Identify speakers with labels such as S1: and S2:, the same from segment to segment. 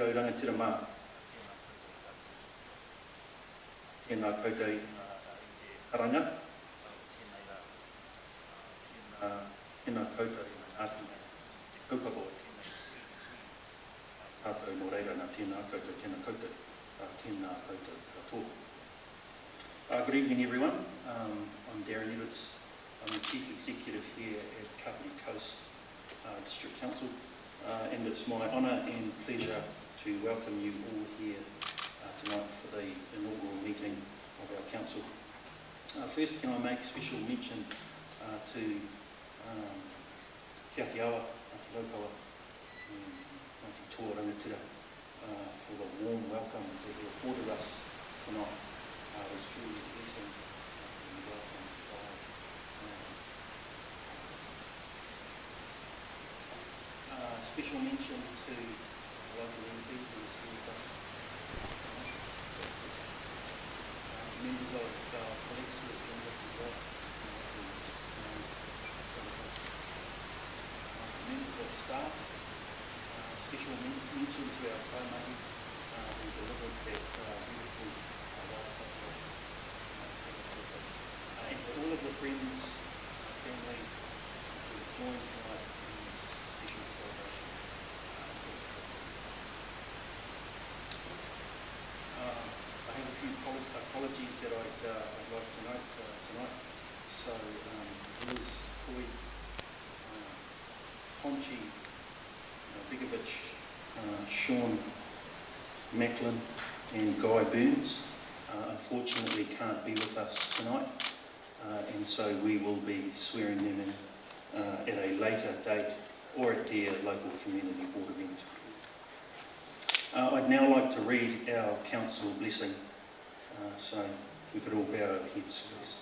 S1: Reiro rangatira mā. Tēnā koutou karanga. Tēnā koutou āti kaupapa. Tātou no reira nā tēnā koutou, tēnā koutou katoa. Good evening everyone. I'm Darren Edwards. I'm the Chief Executive here at Kāpiti Coast District Council. And it's my honour and pleasure to welcome you all here tonight for the inaugural meeting of our council. First, can I make special mention to Kia te awa, Ngāti Raukura, Ngāti Toa Rangatira for the warm welcome that he afforded us tonight. It was truly a blessing and welcome by special mention to local MP who is here with us, members of our police who have been with us as well, members of staff, special mention to our kaumāti who delivered that beautiful lifestyle, and to all of the friends, family who have joined tonight in this special celebration. I have a few apologies that I'd like to note tonight. So, Liz, Koi, Ponchi, Bigovich, Sean Macklin and Guy Burns unfortunately can't be with us tonight, and so we will be swearing them in at a later date or at their local community board event. I'd now like to read our council blessing, so if we could all bow our heads, please.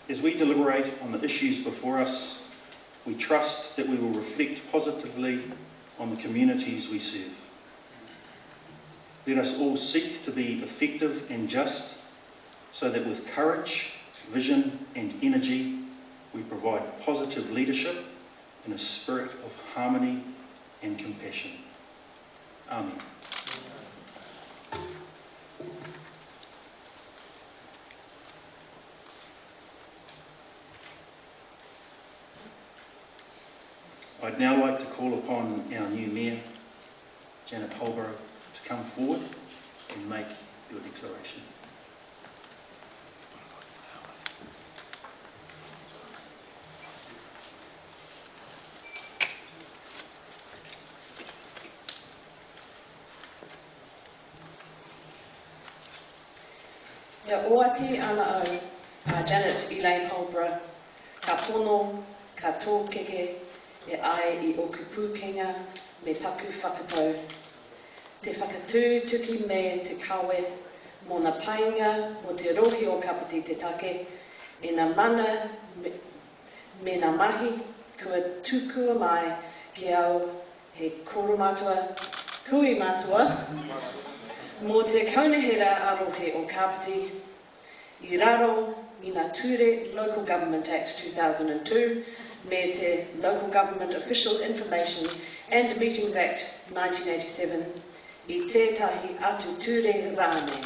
S1: As we deliberate on the issues before us, we trust that we will reflect positively on the communities we serve. Let us all seek to be effective and just, so that with courage, vision and energy, we provide positive leadership in a spirit of harmony and compassion. Amen. I'd now like to call upon our new Mayor, Janet Holborough, to come forward and make your declaration.
S2: Ia oati ana au Janet Elaine Holborough, ka pono, ka tōkeke, e ai I oku pūkenga me taku whakatau. Te whakatū tuki me te kawe mō na painga mo te rohi o Kāpiti te take, e na mana me na mahi kua tūkua mai ki au he koro mātua, kui mātua, mō te kaunihera arohe o Kāpiti, I raro I ngā ture Local Government Act 2002, me te Local Government Official Information and Meetings Act 1987, I tētahi atu ture rānei.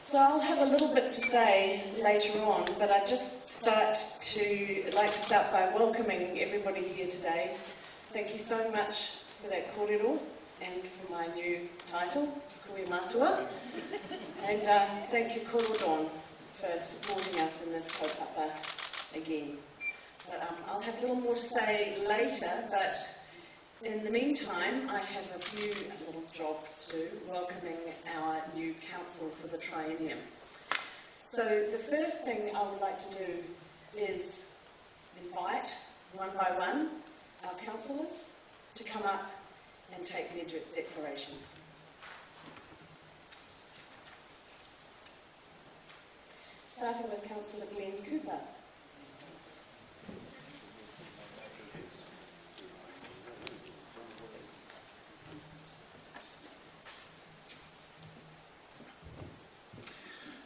S2: So I'll have a little bit to say later on, but I'd just like to start by welcoming everybody here today. Thank you so much for that kōrero and for my new title, Koe Mātua. And thank you, Korodon, for supporting us in this kaupapa again. But I'll have a little more to say later, but in the meantime, I have a few little jobs to do, welcoming our new council for the triennium. So the first thing I would like to do is invite, one by one, our councillors to come up and take their declarations. Starting with Councillor Glenn Cooper.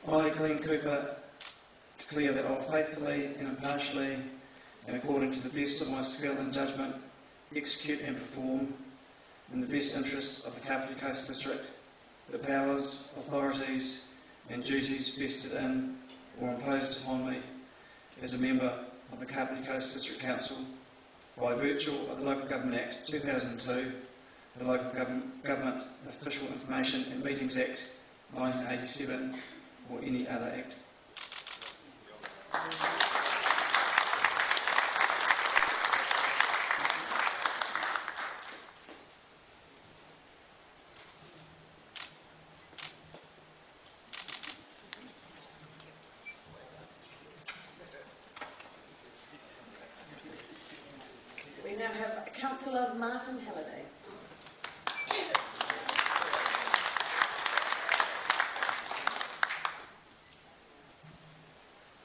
S3: I, Glenn Cooper, declare that I will faithfully and impartially, and according to the best of my skill and judgment, execute and perform, in the best interests of the Kāpiti Coast District, the powers, authorities and duties vested in or imposed upon me as a member of the Kāpiti Coast District Council by virtue of the Local Government Act 2002, the Local Government Official Information and Meetings Act 1987, or any other act.
S2: We now have Councillor Martin Halliday.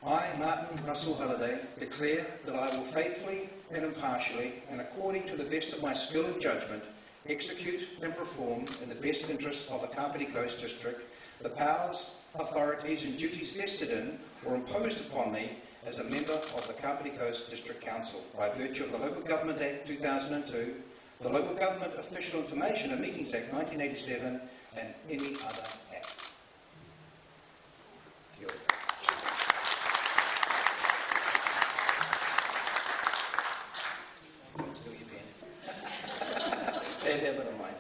S4: I, Martin Russell Halliday, declare that I will faithfully and impartially, and according to the best of my skill and judgment, execute and perform in the best interests of the Kāpiti Coast District the powers, authorities and duties vested in or imposed upon me as a member of the Kāpiti Coast District Council by virtue of the Local Government Act 2002, the Local Government Official Information and Meetings Act 1987 and any other act. Kia ora. Still your pen. Bad habit of mine.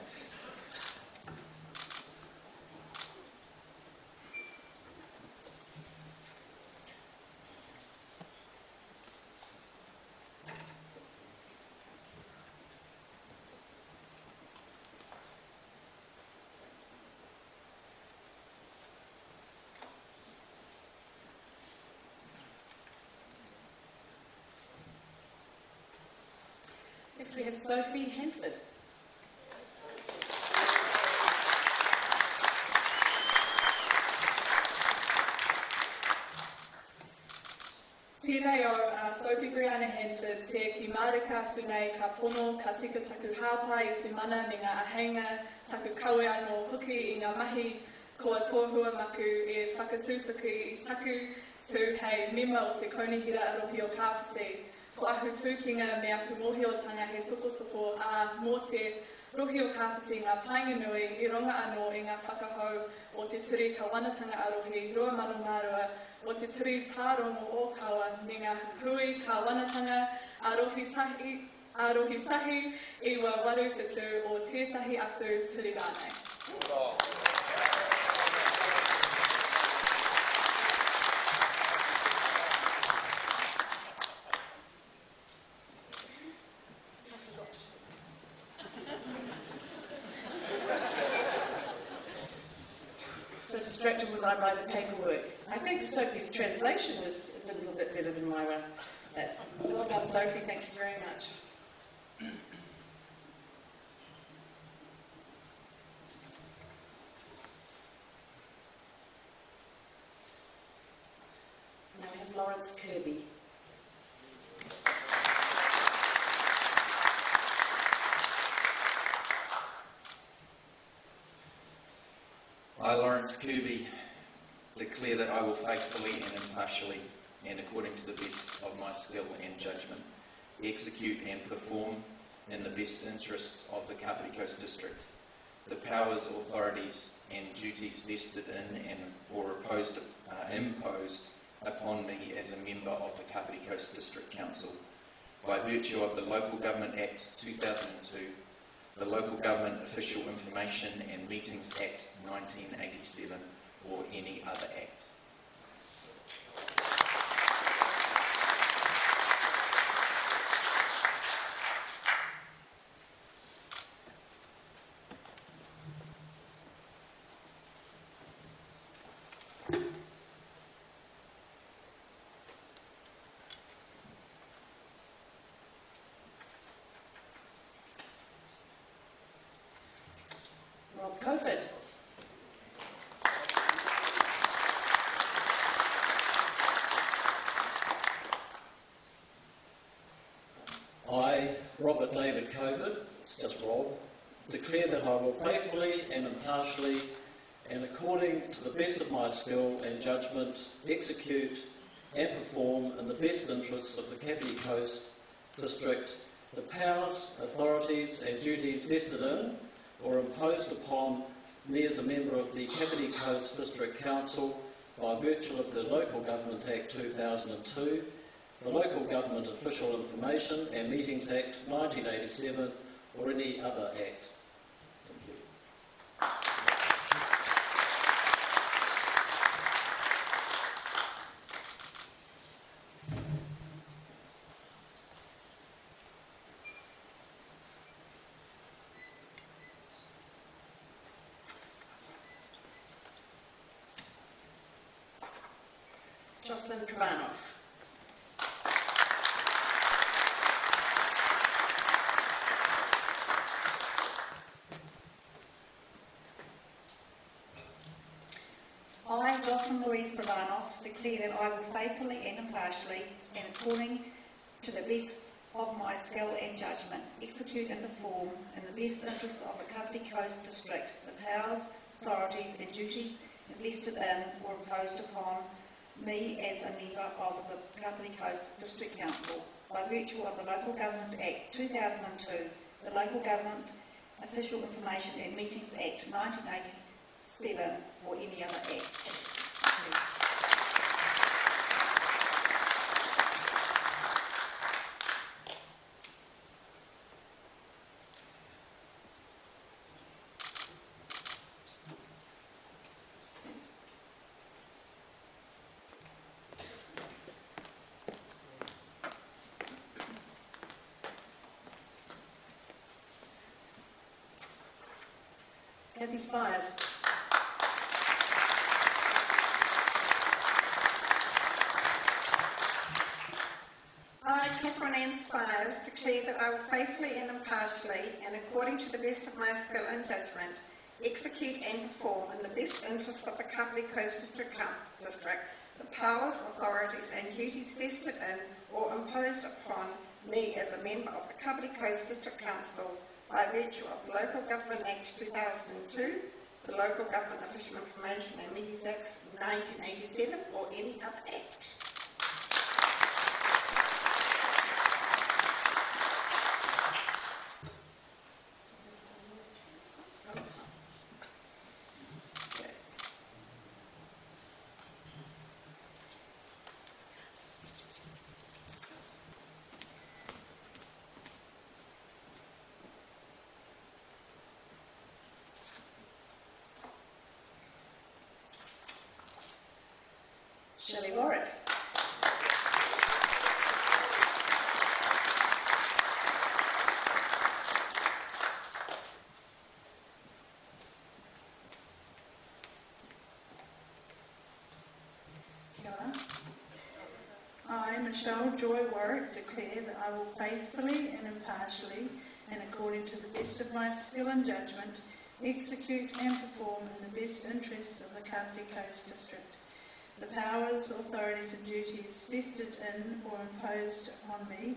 S2: Next we have Sophie Hanford.
S5: Tēnei o Sophie Brianna Hanford, te ki marika atu nei ka pono, ka tika taku hāpai I te mana me ngā ahenga, taku kaue anō hoki I ngā mahi, kua tōhua maku e whakatūtuku I taku tū hei mema o te konihira arohi o Kāpiti. Ko ahu pūkinga me aku mōhiotanga he toko mō te rohi o Kāpiti ngā painga nui I ronga anō I ngā whakahau o te turi ka wanatanga arohi rua marumārua o te turi pārongo o kawa me ngā hui ka wanatanga arohi tahi iwa waru tutu o tētahi atu turi rānei.
S2: So distracted was I by the paperwork. I think Sophie's translation was a little bit better than my one. But well done, Sophie. Thank you very much. Now we have Lawrence Kirby.
S6: I, Lawrence Kirby, declare that I will faithfully and impartially, and according to the best of my skill and judgment, execute and perform in the best interests of the Kāpiti Coast District the powers, authorities and duties vested in and or imposed upon me as a member of the Kāpiti Coast District Council by virtue of the Local Government Act 2002, the Local Government Official Information and Meetings Act 1987, or any other act.
S2: COVID.
S7: I, Robert David COVID, it's just Rob, declare that I will faithfully and impartially and according to the best of my skill and judgment execute and perform in the best interests of the Kāpiti Coast District the powers, authorities and duties vested in or imposed upon me as a member of the Kāpiti Coast District Council by virtue of the Local Government Act 2002, the Local Government Official Information and Meetings Act 1987, or any other act. Thank you.
S2: Jocelyn Kavanoff.
S8: I, Jocelyn Louise Kavanoff, declare that I will faithfully and impartially, and according to the best of my skill and judgment, execute and perform in the best interest of the Kāpiti Coast District the powers, authorities and duties invested in or imposed upon me as a member of the Kāpiti Coast District Council by virtue of the Local Government Act 2002, the Local Government Official Information and Meetings Act 1987, or any other act.
S2: Kathy Spires.
S9: I, Catherine Ann Spires, declare that I will faithfully and impartially, and according to the best of my skill and judgment, execute and perform in the best interests of the Kāpiti Coast District the powers, authorities and duties vested in or imposed upon me as a member of the Kāpiti Coast District Council by virtue of the Local Government Act 2002, the Local Government Official Information and Meetings Act 1987, or any other act.
S2: Shelley Warwick.
S8: Kia ora. I, Michelle Joy Warwick, declare that I will faithfully and impartially, and according to the best of my skill and judgment, execute and perform in the best interests of the Kāpiti Coast District the powers, authorities and duties vested in or imposed upon me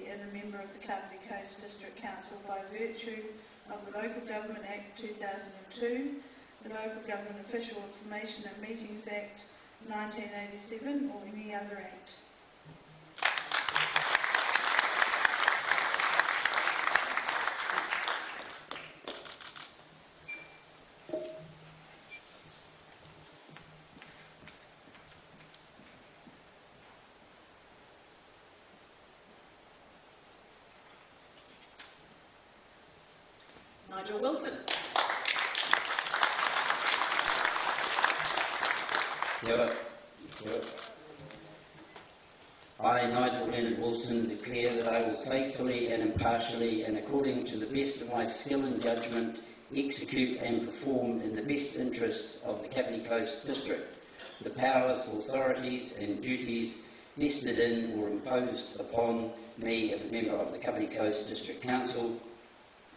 S8: as a member of the Kāpiti Coast District Council by virtue of the Local Government Act 2002, the Local Government Official Information and Meetings Act 1987, or any other act.
S2: Nigel Wilson.
S10: Kia ora. Kia ora. I, Nigel Leonard Wilson, declare that I will faithfully and impartially and according to the best of my skill and judgment execute and perform in the best interests of the Kāpiti Coast District the powers, authorities and duties vested in or imposed upon me as a member of the Kāpiti Coast District Council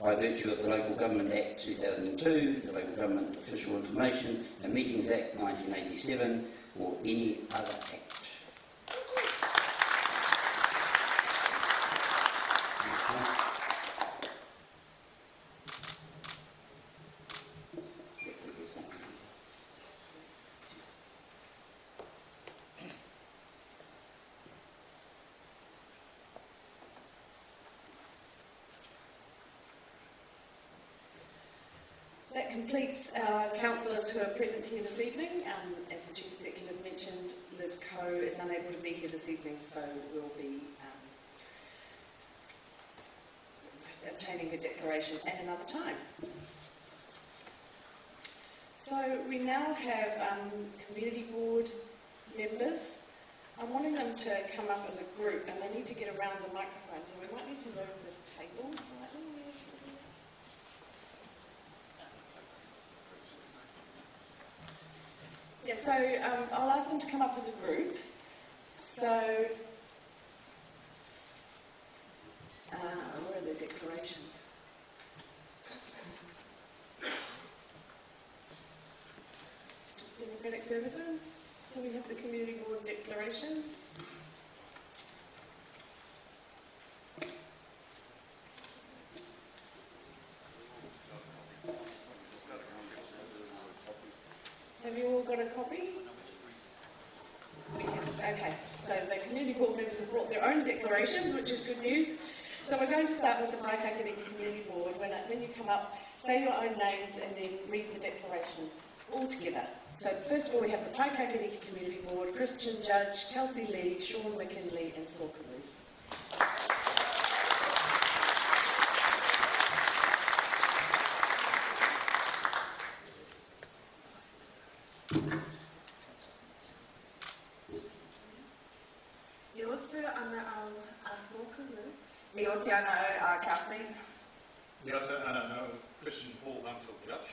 S10: by virtue of the Local Government Act 2002, the Local Government Official Information and Meetings Act 1987, or any other act.
S2: That completes our councillors who are present here this evening. As the Chief Executive mentioned, Liz Coe is unable to be here this evening, so we'll be obtaining her declaration at another time. So we now have community board members. I'm wanting them to come up as a group, and they need to get around the microphone, so we might need to move this table slightly. Yeah, so I'll ask them to come up as a group. So, where are the declarations? Democratic Services, do we have the community board declarations? Have you all got a copy? Okay, so the community board members have brought their own declarations, which is good news. So we're going to start with the Kāpiti Community Board. When you come up, say your own names and then read the declaration all together. So first of all, we have the Kāpiti Community Board, Christian Judge, Kelsey Lee, Sean McKinley and Sorka Ruth.
S9: Mi o te ana a Kelsey.
S11: Mi o te ana no Christian Paul Mumfield Judge.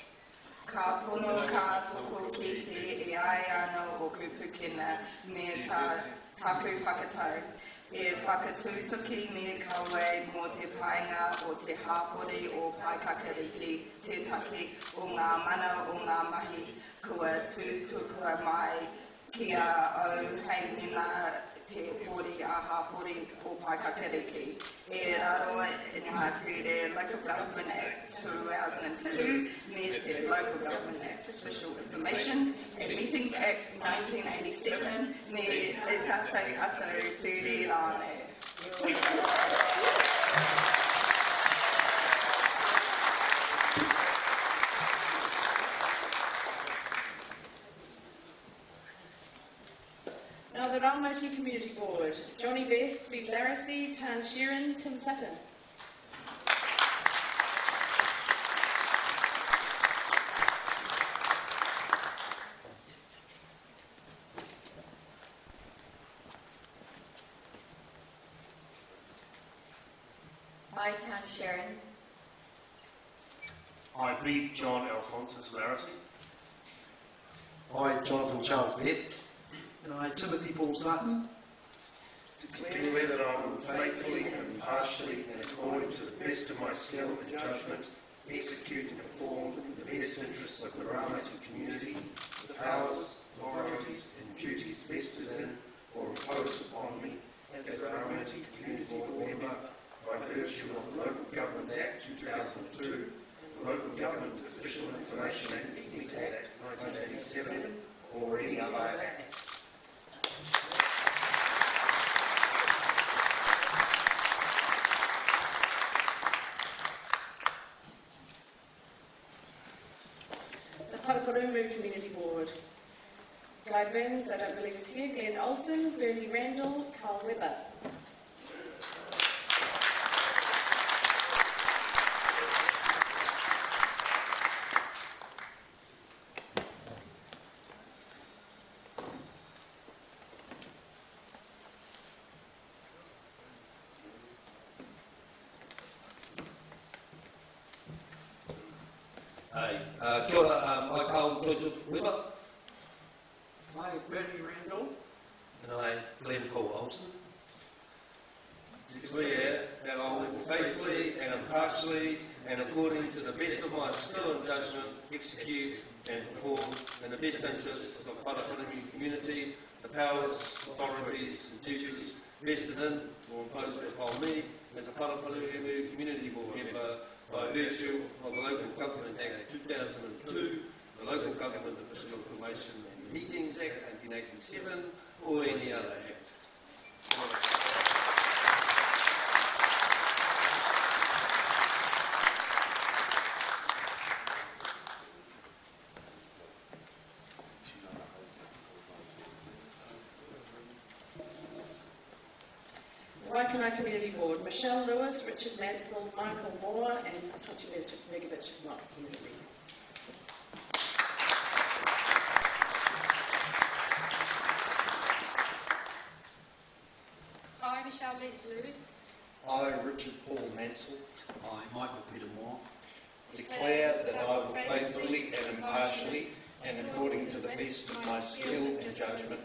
S9: Ka pono ka toko kite e ai ano o kupukina me ta tapu whakatau. E whakatūtuki me kawe mo te painga o te hapori o paikakariki, te taki o ngā mana o ngā mahi kua tūtukua mai kia au hei mina te pori a hapori o paikakariki. E raro i ngā ture Local Government Act 2002, me te Local Government Act Official Information and Meetings Act 1987, me e tātai atu ture rāne.
S2: Now the Raumati Community Board, Johnny Best, Big Larissy, Tan Sheeran, Tim Sutton.
S12: I, Tan Sheeran.
S11: I plead John Alphonsus Larissy.
S13: I, Jonathan Charles Betts.
S3: And I, Timothy Paul Sutton,
S13: declare that I will faithfully and impartially and according to the best of my skill and judgment execute and perform in the best interests of the Raumati community the powers, authorities and duties vested in or imposed upon me as a Raumati Community Board member by virtue of the Local Government Act 2002, the Local Government Official Information and Meetings Act 1987, or any other act.
S2: The Paraparumu Community Board, Guy Burns, I don't believe is here, Glenn Olsen, Bernie Randall, Carl Webber.
S14: Hey, kia ora, I Carl Joseph Weber.
S7: Hi, Bernie Randall.
S14: And I, Glenn Paul Olsen. Declare that I will faithfully and impartially and according to the best of my skill and judgment execute and perform in the best interests of the Whakaparamu community the powers, authorities and duties vested in or imposed upon me as a Whakaparamu Community Board member by virtue of the Local Government Act 2002, the Local Government Official Information and Meetings Act 1987, or any other act.
S2: Raukura Community Board, Michelle Lewis, Richard Mansell, Michael Moore and Tonchi Negovich is not here this evening.
S5: I, Michelle Lewis.
S13: I, Richard Paul Mansell. I, Michael Peter Moore. Declare that I will faithfully and impartially and according to the best of my skill and judgment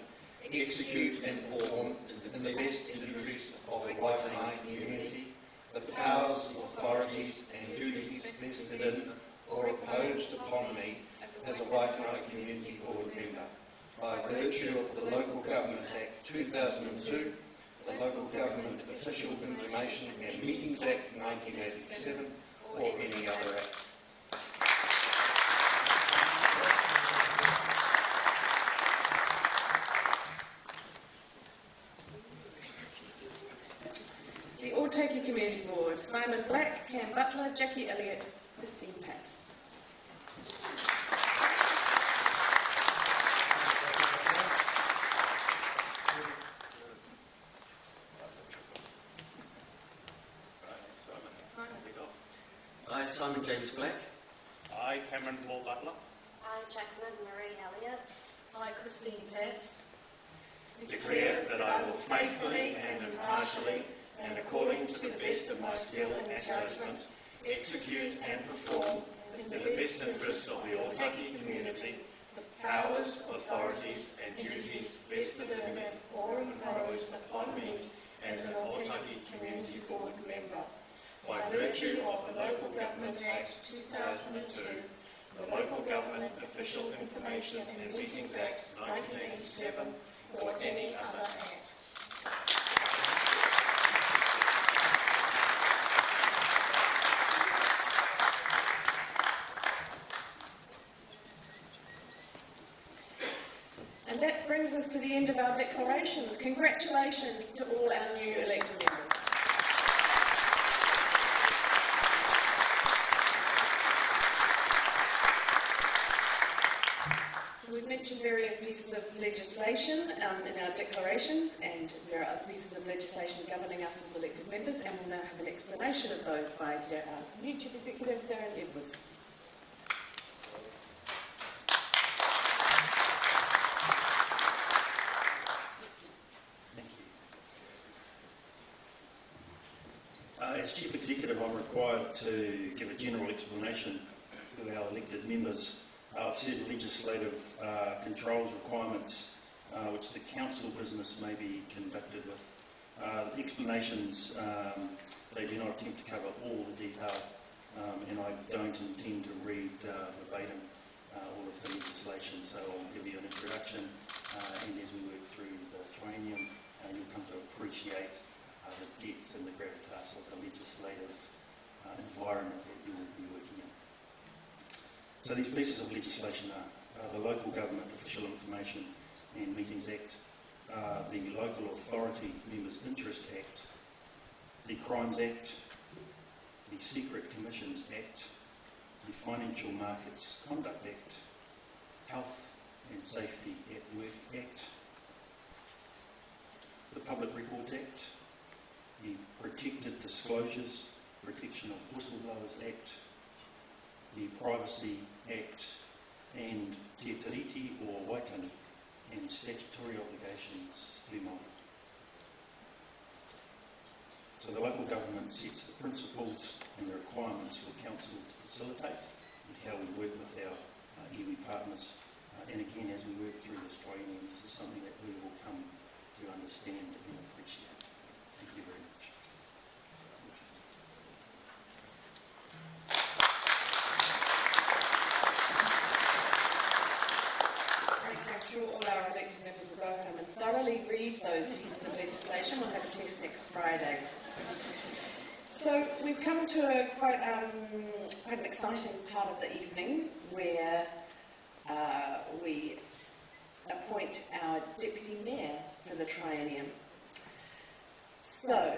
S13: execute and perform in the best interest of the Waitanai community the powers, authorities and duties vested in or imposed upon me as a Waitanai Community Board member by virtue of the Local Government Act 2002, the Local Government Official Information and Meetings Act 1987, or any other act.
S2: The Ōtaki Community Board, Simon Black, Cam Butler, Jackie Elliott, Christine Patz.
S15: I, Simon James Black.
S11: I, Cameron Paul Butler.
S16: I, Jacqueline Marie Elliott.
S12: I, Christine Patz.
S13: Declare that I will faithfully and impartially and according to the best of my skill and judgment execute and perform in the best interests of the Ōtaki community the powers, authorities and duties vested in me or imposed upon me as an Ōtaki Community Board member by virtue of the Local Government Act 2002, the Local Government Official Information and Meetings Act 1987, or any other act.
S2: And that brings us to the end of our declarations. Congratulations to all our new elected members. We've mentioned various pieces of legislation in our declarations, and there are other pieces of legislation governing us as elected members, and we'll now have an explanation of those by our new Chief Executive, Darren Edwards.
S1: Thank you. As Chief Executive, I'm required to give a general explanation to our elected members of certain legislative controls requirements which the council business may be conducted with. The explanations, they do not attempt to cover all the detail, and I don't intend to read verbatim all of the legislation, so I'll give you an introduction, and as we work through the triennium, you'll come to appreciate the depth and the gravitas of the legislative environment that you will be working in. So these pieces of legislation are the Local Government Official Information and Meetings Act, the Local Authority Members' Interest Act, the Crimes Act, the Secret Commissions Act, the Financial Markets Conduct Act, Health and Safety at Work Act, the Public Records Act, the Protected Disclosures Protection of Whistleblowers Act, the Privacy Act, and Te Tiriti or Waitangi, and statutory obligations to monitor. So the local government sets the principles and the requirements for council to facilitate and how we work with our iwi partners. And again, as we work through this triennium, this is something that we will come to understand and appreciate. Thank you very much.
S2: I'm sure all our elected members will go home and thoroughly read those pieces of legislation. We'll have a test next Friday. So we've come to quite an exciting part of the evening where we appoint our Deputy Mayor for the triennium. So,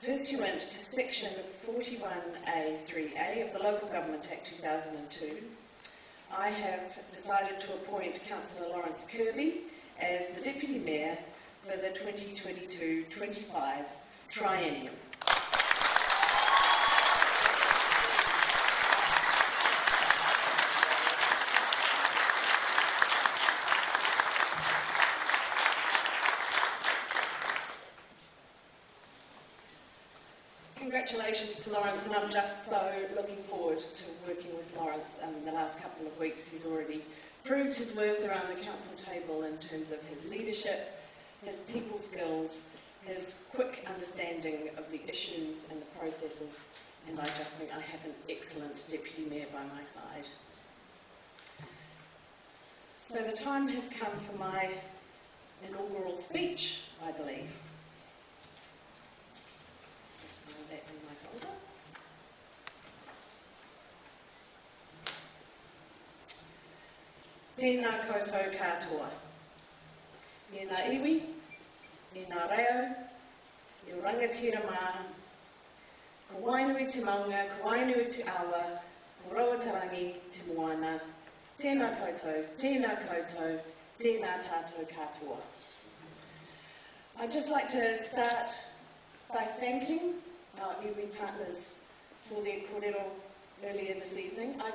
S2: pursuant to section 41A(3)(a) of the Local Government Act 2002, I have decided to appoint Councillor Lawrence Kirby as the Deputy Mayor for the 2022-25 triennium. Congratulations to Lawrence, and I'm just so looking forward to working with Lawrence. In the last couple of weeks he's already proved his worth around the council table in terms of his leadership, his people skills, his quick understanding of the issues and the processes, and I just think I have an excellent Deputy Mayor by my side. So the time has come for my inaugural speech, I believe. That in my folder. Tēnā koutou katoa. Nā iwi, nā reo, I rangatira mā, ko wainui te maunga, ko wainui te awa, ko rawatarangi te moana, tēnā koutou, tēnā tātou katoa. I'd just like to start by thanking our iwi partners for their kōrero earlier this evening. I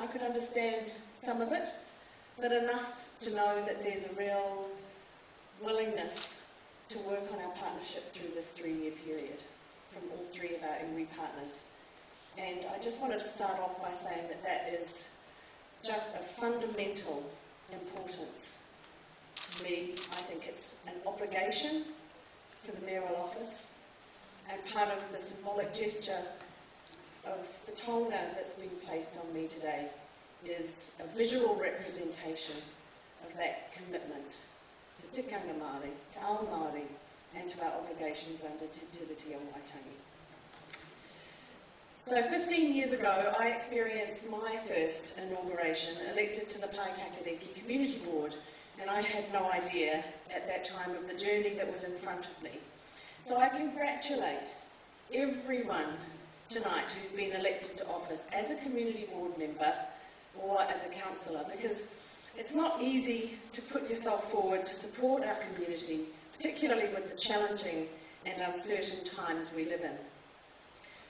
S2: could understand some of it, but enough to know that there's a real willingness to work on our partnership through this 3-year period from all three of our iwi partners. And I just wanted to start off by saying that that is just a fundamental importance to me. I think it's an obligation for the mayoral office, and part of the symbolic gesture of the taonga that's been placed on me today is a visual representation of that commitment to tikanga Māori, to ao Māori, and to our obligations under Te Tiriti o Waitangi. So 15 years ago, I experienced my first inauguration, elected to the Paikakariki Community Board, and I had no idea at that time of the journey that was in front of me. So I congratulate everyone tonight who's been elected to office as a community board member or as a councillor, because it's not easy to put yourself forward to support our community, particularly with the challenging and uncertain times we live in.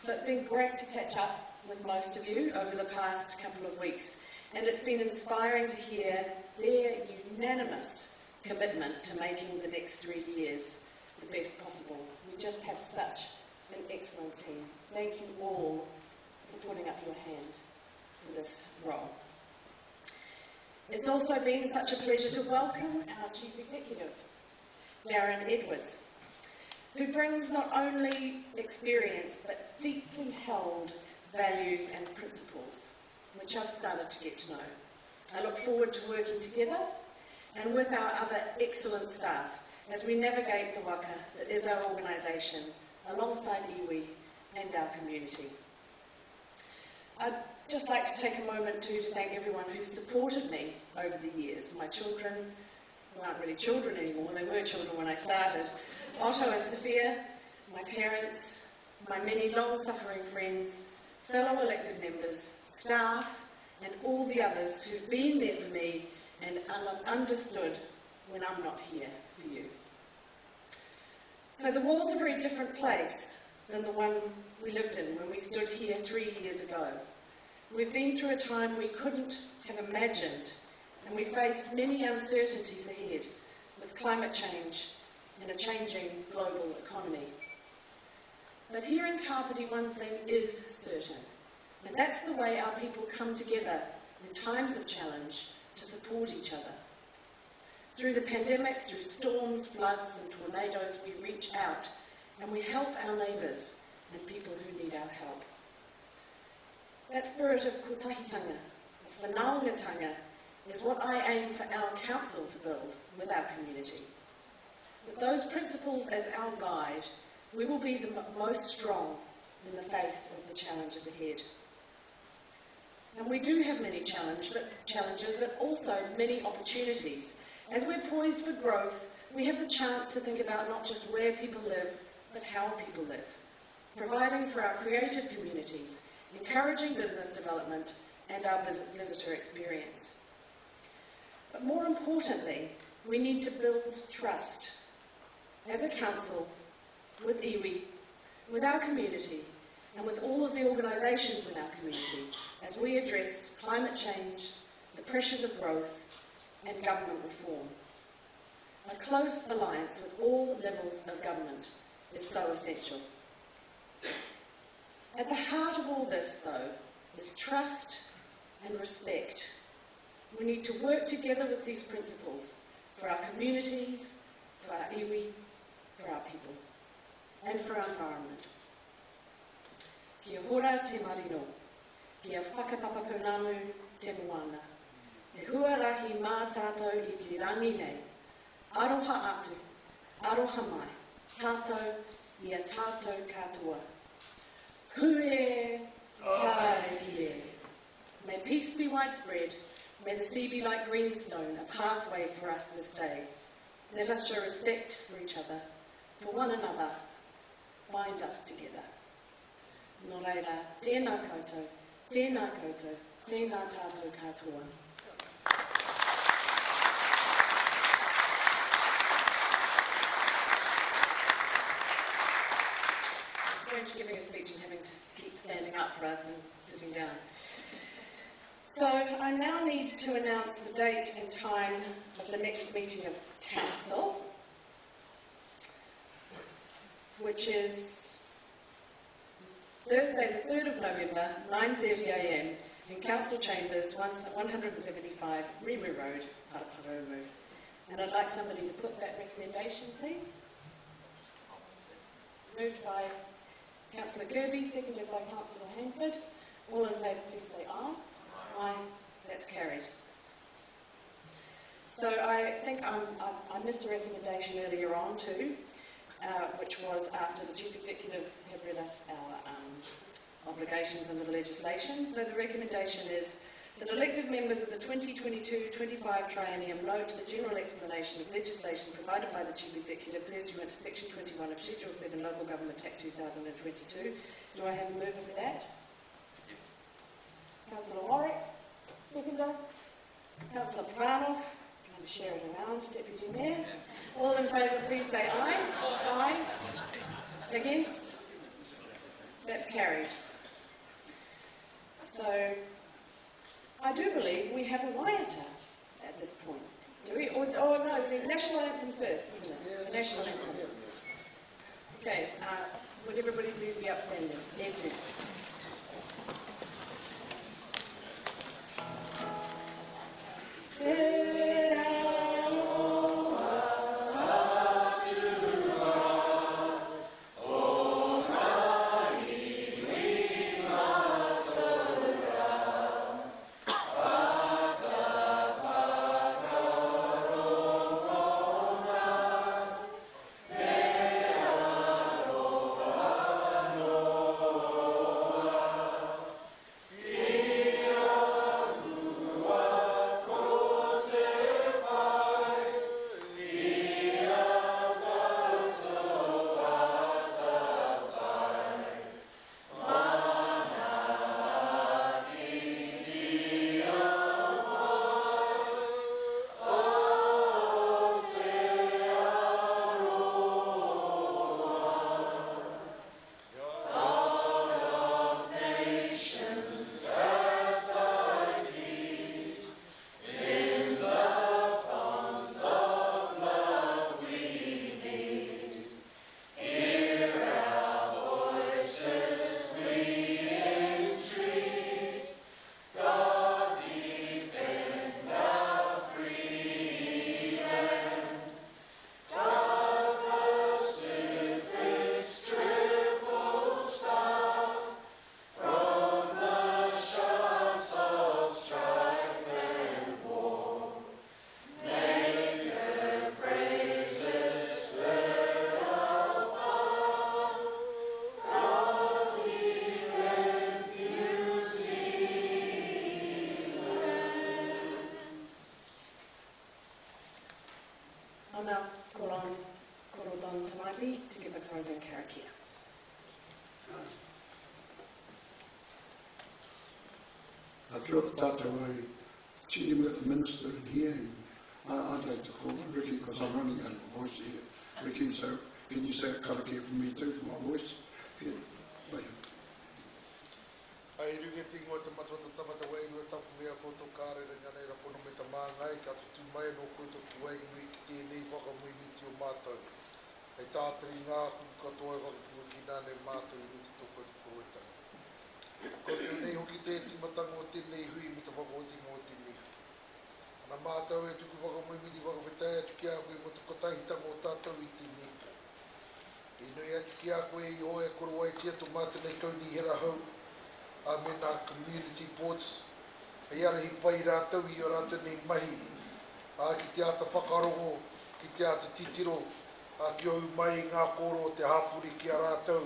S2: So it's been great to catch up with most of you over the past couple of weeks, and it's been inspiring to hear their unanimous commitment to making the next 3 years the best possible. We just have such an excellent team. Thank you all for putting up your hand for this role. It's also been such a pleasure to welcome our Chief Executive, Darren Edwards, who brings not only experience but deeply held values and principles, which I've started to get to know. I look forward to working together and with our other excellent staff as we navigate the waka that is our organisation alongside iwi and our community. I'd just like to take a moment to thank everyone who supported me over the years. My children, who aren't really children anymore, they were children when I started, Otto and Sophia, my parents, my many long-suffering friends, fellow elected members, staff, and all the others who've been there for me and understood when I'm not here for you. So the world's a very different place than the one we lived in when we stood here 3 years ago. We've been through a time we couldn't have imagined, and we face many uncertainties ahead with climate change and a changing global economy. But here in Kāpiti, one thing is certain. And that's the way our people come together in times of challenge to support each other. Through the pandemic, through storms, floods and tornadoes, we reach out and we help our neighbours and people who need our help. That spirit of kotahitanga, of whanaungatanga, is what I aim for our council to build with our community. With those principles as our guide, we will be the most strong in the face of the challenges ahead. And we do have many challenges, but also many opportunities. As we're poised for growth, we have the chance to think about not just where people live, but how people live, providing for our creative communities, encouraging business development and our visitor experience. But more importantly, we need to build trust as a council, with iwi, with our community, and with all of the organisations in our community as we address climate change, the pressures of growth, and government reform. A close alliance with all levels of government is so essential. At the heart of all this, though, is trust and respect. We need to work together with these principles for our communities, for our iwi, for our people, and for our environment. Kia hora te marino, kia whakapapapunamu te moana. E huarahi mā tātou i te rangi nei, aroha atu, aroha mai, tātou i a tātou katoa. Hure kai kie. May peace be widespread, may the sea be like greenstone, a pathway for us this day. Let us show respect for each other, for one another, bind us together. Nō reira, tēnā koutou, tēnā koutou, tēnā tātou katoa. It's strange giving a speech and having to keep standing up rather than sitting down. So I now need to announce the date and time of the next meeting of Council, which is Thursday the 3rd of November, 9:30am in Council Chambers, 175 Rimu Road, Paraparaumu. And I'd like somebody to put that recommendation, please. Moved by Councillor Kirby, seconded by Councillor Hanford. All in favour, please say aye. Aye. That's carried. So I think I missed a recommendation earlier on too, which was after the Chief Executive had read us our obligations under the legislation. So the recommendation is that elected members of the 2022-25 triennium note the general explanation of legislation provided by the Chief Executive pursuant to Section 21 of Schedule 7 Local Government Act 2022. Do I have a mover for that?
S6: Yes.
S2: Councillor Warwick, seconder. Councillor Pranoff, trying to share it around, Deputy Mayor. Yes. All in favour, please say aye. Aye. Against? That's carried. So, I do believe we have a waiata at this point. Do we? Or no, the national anthem first, isn't it? Yeah, the national anthem. Okay, would everybody please be upstanding? There too. Hana Korodon Tamapi to give the closing karakia.
S17: Kia ora tātou ai, senior with the minister in here, and I'd like to call on Ricky because I'm running out of voice here. Ricky, so can you say a karakia for me too, for my voice? Yeah. Bye.
S18: Ai runga tingo te matwata tamata wai nua tapu mea koto kāre renga nei rapono me ta māngai ka tutu mai no koto ki wai nui ki tēnei whakamui miti o mātou. Hei tātari ngā kuku katoa e whakakua ki nāne mātou i ruti toko te koroita. Ko te nei hoki te timatanga o tēnei hui mi te whakaotinga o tēnei. Ana mātou e tuku whakamui miti whakawhetai atu ki a koe mo te kotahitanga o tātou i tēnei. I nui atu ki a koe i hoe koro ai tia to mātou nei kauni hera hau. A me nā community boards, e ara hi pai rātou i o rātou nei mahi, a ki te ata whakarongo, ki te ata titiro, a ki au mai ngā koro o te hapuri ki a rātou,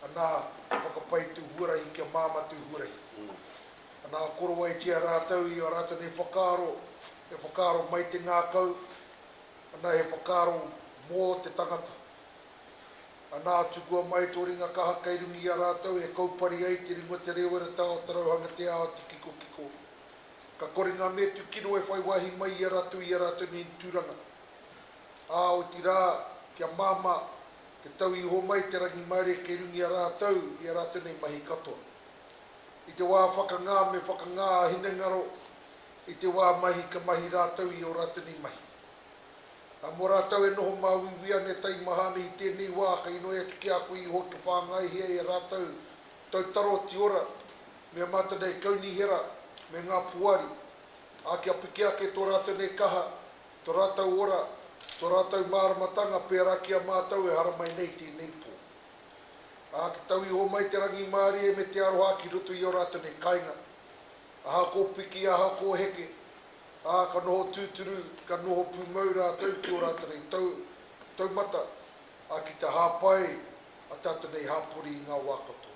S18: a nā whakapai tu hurai ki a māma tu hurai. A nā koro ai tia rātou i o rātou nei whakaro, e whakaro mai te ngā kau, a nā he whakaro mō te tangata. A nā tukua mai tō ringa kaha kei rungi a rātou e kaupari ai te ringa te reo era tau tarauhanga te ao te kiko kiko. Ka kore ngā me tukino e whai wahi mai i a rātou ni tūranga. A o ti rā kia māma ke tau i ho mai te rangi maere kei rungi a rātou nei mahi katoa. I te wā whakangā me whakangā hinengaro, i te wā mahi ka mahi rātou i o rātou nei mahi. A mo rātou e noho mauiwia ne tai mahane i tēnei wā ka ino e atu ki a koe i hoki whāngai hea e rātou tau taro ti ora mea mātou nei kauni hera me ngā puari. A kia piki ake tō rātou nei kaha, tō rātou ora, tō rātou māramatanga pēra ki a mātou e hara mai nei tēnei pō. A ki tau i ho mai te rangi māri e me te aroha ki rutu i o rātou nei kainga. A hako piki, a hako heke. A ka noho tūturu, ka noho pūmau rātou ki o rātou nei tau mata, a ki te hāpai, a tātou nei hāpuri i ngā wākato.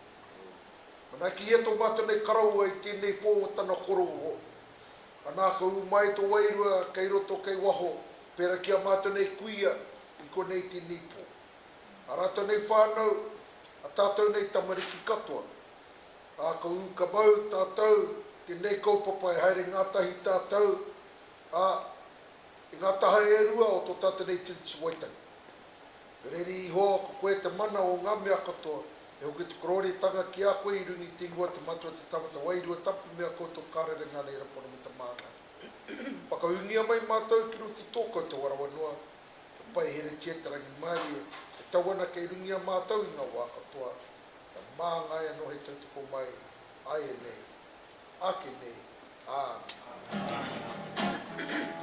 S18: Mana ki e tō mātou nei karau ai tēnei pō o tana koro ho. Anā ka u mai tō wairua kei roto kei waho, pēra ki a mātou nei kuia i ko nei tēnei pō. A rātou nei whānau, a tātou nei tamariki katoa. A ka u ka mau tātou, tēnei kaupapa e haere ngā tahi tātou, i ngā taha e rua o tō tātou nei tiriti waitangi. Reri i hoa ko koe te mana o ngā mea katoa, e hoki te korore tanga ki a koe i rungi tingua te matua te tamata wairua tapu mea koutou kārere ngā nei rapona me ta māngai. Whakaungia mai mātou ki ruti tōkau te warawanua, te pai here tia te rangi maari, e tawana kei rungia mātou i ngā wā katoa, te māngai anō he tautoko mai, ai e nei, ake nei,
S19: Sorry.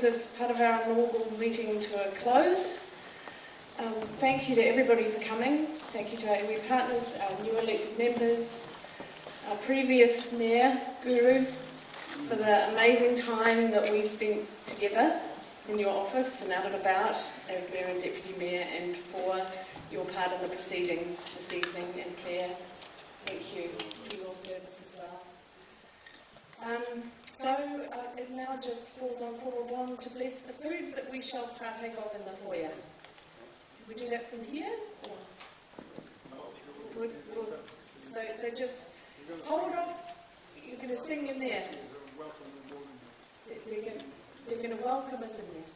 S2: this part of our inaugural meeting to a close. Thank you to everybody for coming. Thank you to our iwi partners, our new elected members, our previous Mayor, Guru, for the amazing time that we spent together in your office and out and about as Mayor and Deputy Mayor, and for your part in the proceedings this evening. And Claire, thank you for your service as well. It now just falls on Korobon to bless the food that we shall partake of in the foyer. We do that from here? Or? So just hold off. You're going to sing in there. They're going to welcome us in there.